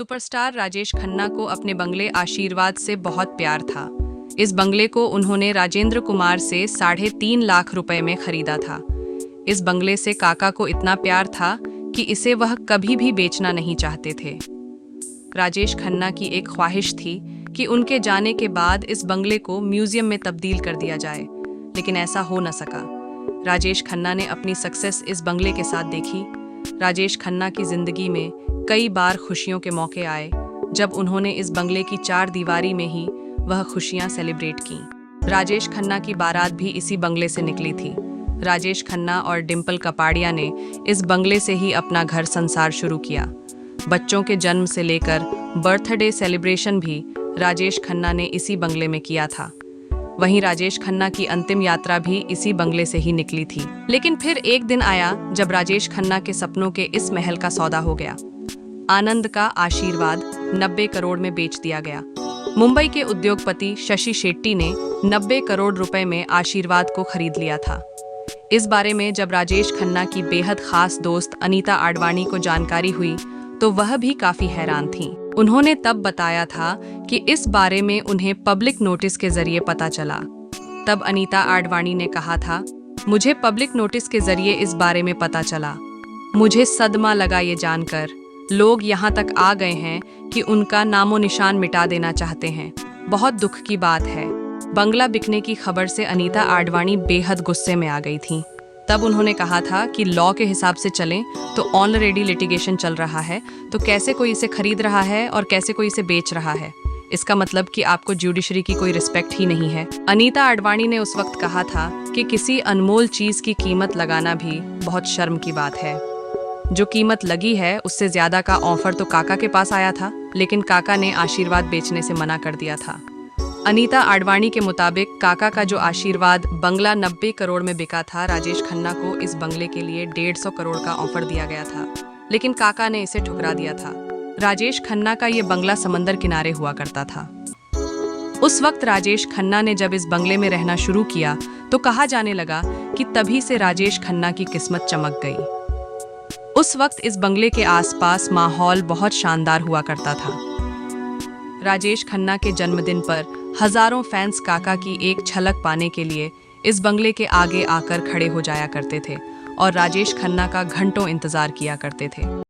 Superstar Rajesh Khanna को अपने बंगले आशीर्वाद से बहुत प्यार था। इस बंगले को उन्होंने राजेंद्र कुमार से 3.5 लाख रुपए में खरीदा था। इस बंगले से काका को इतना प्यार था कि इसे वह कभी भी बेचना नहीं चाहते थे। राजेश खन्ना की एक ख्वाहिश थी कि उनके जाने के बाद इस बंगले को म्यूजियम में तब्दील कर दिया जाए, लेकिन ऐसा हो न सका। राजेश खन्ना ने अपनी सक्सेस इस बंगले के साथ देखी। राजेश खन्ना की जिंदगी में कई बार खुशियों के मौके आए जब उन्होंने इस बंगले की 4 दीवारी में ही वह खुशियां सेलिब्रेट की। राजेश खन्ना की बारात भी इसी बंगले से निकली थी। राजेश खन्ना और डिम्पल कपाड़िया ने इस बंगले से ही अपना घर संसार शुरू किया। बच्चों के जन्म से लेकर बर्थडे सेलिब्रेशन भी राजेश खन्ना ने इसी बंगले में किया था। वहीं राजेश खन्ना की अंतिम यात्रा भी इसी बंगले से ही निकली थी। लेकिन फिर एक दिन आया जब राजेश खन्ना के सपनों के इस महल का सौदा हो गया। आनंद का आशीर्वाद 90 करोड़ में बेच दिया गया। मुंबई के उद्योगपति शशि शेट्टी ने 90 करोड़ रुपए में आशीर्वाद को खरीद लिया था। इस बारे में जब राजेश खन्ना की बेहद खास दोस्त अनीता आडवाणी को जानकारी हुई तो वह भी काफी हैरान थीं। उन्होंने तब बताया था कि इस बारे में उन्हें पब्लिक नोटिस के जरिए पता चला। तब अनीता आडवाणी ने कहा था, मुझे पब्लिक नोटिस के जरिए इस बारे में पता चला। मुझे सदमा लगा ये जानकर। लोग यहाँ तक आ गए हैं कि उनका नामो निशान मिटा देना चाहते हैं। बहुत दुख की बात है। बंगला बिकने की खबर से अनीता आडवाणी बेहद गुस्से में आ गई थीं। तब उन्होंने कहा था कि लॉ के हिसाब से चलें तो ऑलरेडी लिटिगेशन चल रहा है, तो कैसे कोई इसे खरीद रहा है और कैसे कोई इसे बेच रहा है। इसका मतलब कि आपको जुडिशरी की कोई रिस्पेक्ट ही नहीं है। अनीता आडवाणी ने उस वक्त कहा था कि किसी अनमोल चीज की कीमत लगाना भी बहुत शर्म की बात है। जो कीमत लगी है उससे ज्यादा का ऑफर तो काका के पास आया था, लेकिन काका ने आशीर्वाद बेचने से मना कर दिया था। अनीता आडवाणी के मुताबिक काका का जो आशीर्वाद बंगला 90 करोड़ में बिका था, राजेश खन्ना को इस बंगले के लिए 150 करोड़ का ऑफर दिया गया था, लेकिन काका ने इसे ठुकरा दिया था। राजेश खन्ना का ये बंगला समंदर किनारे हुआ करता था। उस वक्त राजेश खन्ना ने जब इस बंगले में रहना शुरू किया तो कहा जाने लगा कि तभी से राजेश खन्ना की किस्मत चमक गई। उस वक्त इस बंगले के आसपास माहौल बहुत शानदार हुआ करता था। राजेश खन्ना के जन्मदिन पर हजारों फैंस काका की एक झलक पाने के लिए इस बंगले के आगे आकर खड़े हो जाया करते थे और राजेश खन्ना का घंटों इंतजार किया करते थे।